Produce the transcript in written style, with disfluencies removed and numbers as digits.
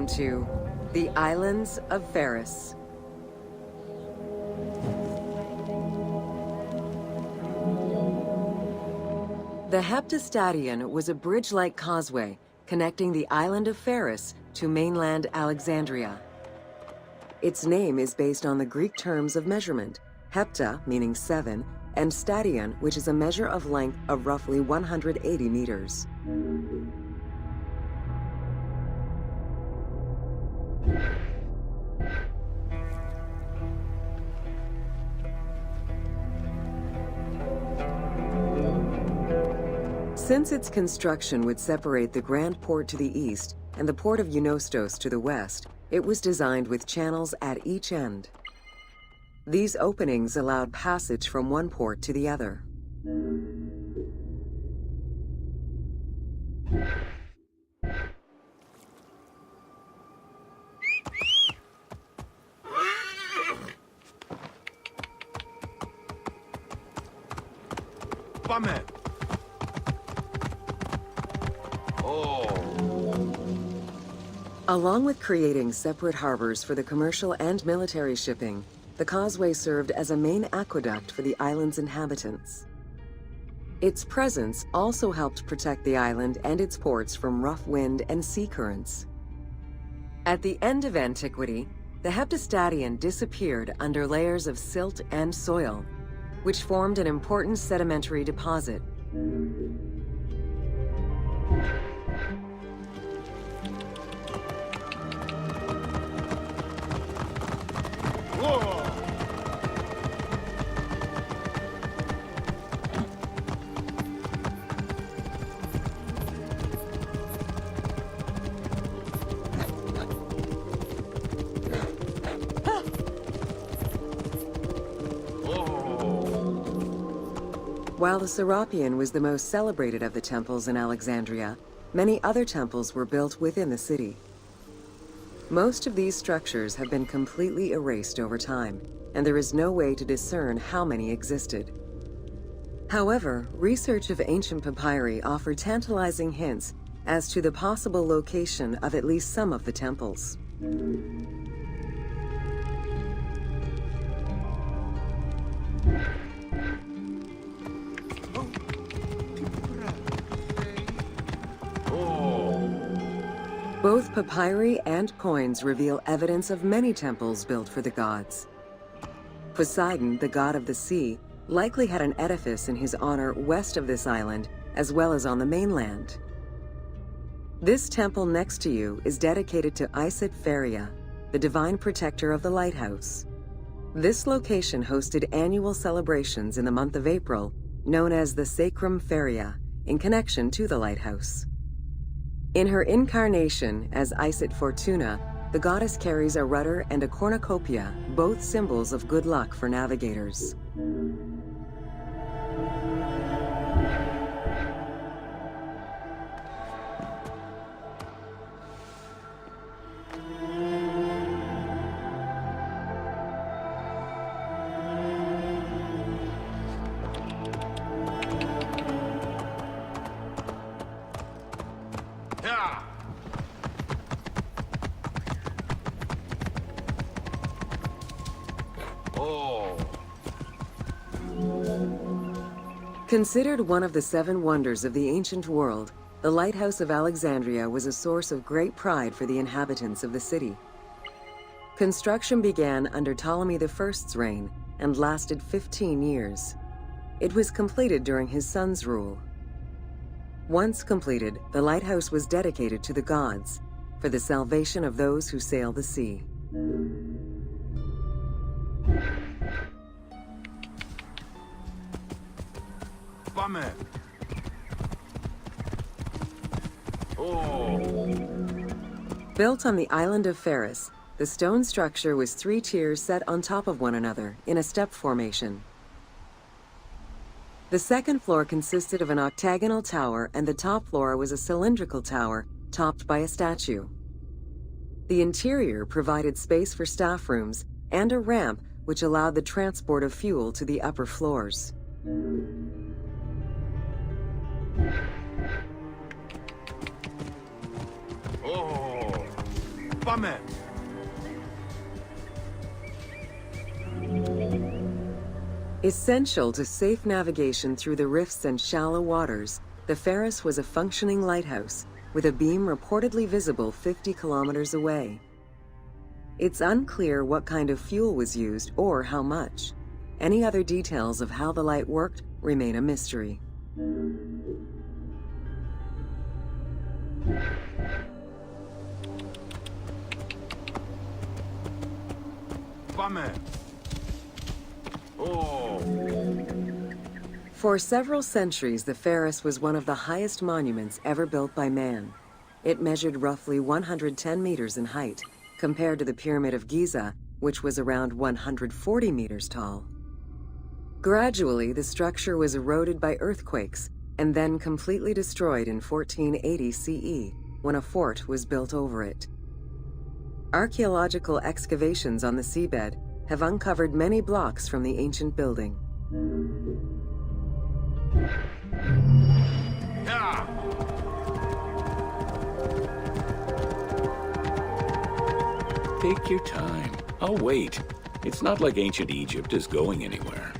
Welcome to the Islands of Pharos. The Heptastadion was a bridge-like causeway connecting the island of Pharos to mainland Alexandria. Its name is based on the Greek terms of measurement, hepta, meaning 7, and stadion, which is a measure of length of roughly 180 meters. Since its construction would separate the Grand Port to the east and the Port of Eunostos to the west, it was designed with channels at each end. These openings allowed passage from one port to the other. Banget. Along with creating separate harbors for the commercial and military shipping, the causeway served as a main aqueduct for the island's inhabitants. Its presence also helped protect the island and its ports from rough wind and sea currents. At the end of antiquity, the Heptastadion disappeared under layers of silt and soil, which formed an important sedimentary deposit. While the Serapeum was the most celebrated of the temples in Alexandria, many other temples were built within the city. Most of these structures have been completely erased over time, and there is no way to discern how many existed. However, research of ancient papyri offer tantalizing hints as to the possible location of at least some of the temples. Both papyri and coins reveal evidence of many temples built for the gods. Poseidon, the god of the sea, likely had an edifice in his honor west of this island, as well as on the mainland. This temple next to you is dedicated to Isis Feria, the divine protector of the lighthouse. This location hosted annual celebrations in the month of April, known as the Sacrum Feria, in connection to the lighthouse. In her incarnation as Isis Fortuna, the goddess carries a rudder and a cornucopia, both symbols of good luck for navigators. Considered one of the 7 wonders of the ancient world, the Lighthouse of Alexandria was a source of great pride for the inhabitants of the city. Construction began under Ptolemy I's reign and lasted 15 years. It was completed during his son's rule. Once completed, the lighthouse was dedicated to the gods for the salvation of those who sail the sea. Banget. Built on the island of Pharos, the stone structure was 3 tiers set on top of one another in a step formation. The second floor consisted of an octagonal tower, and the top floor was a cylindrical tower topped by a statue. The interior provided space for staff rooms and a ramp which allowed the transport of fuel to the upper floors. Pas même. Essential to safe navigation through the rifts and shallow waters, the Pharos was a functioning lighthouse, with a beam reportedly visible 50 kilometers away. It's unclear what kind of fuel was used or how much. Any other details of how the light worked remain a mystery. Pas même. Oh. For several centuries, the Pharos was one of the highest monuments ever built by man. It measured roughly 110 meters in height, compared to the Pyramid of Giza, which was around 140 meters tall. Gradually, the structure was eroded by earthquakes and then completely destroyed in 1480 CE, when a fort was built over it. Archaeological excavations on the seabed have uncovered many blocks from the ancient building. Yeah. Take your time. I'll wait. It's not like ancient Egypt is going anywhere.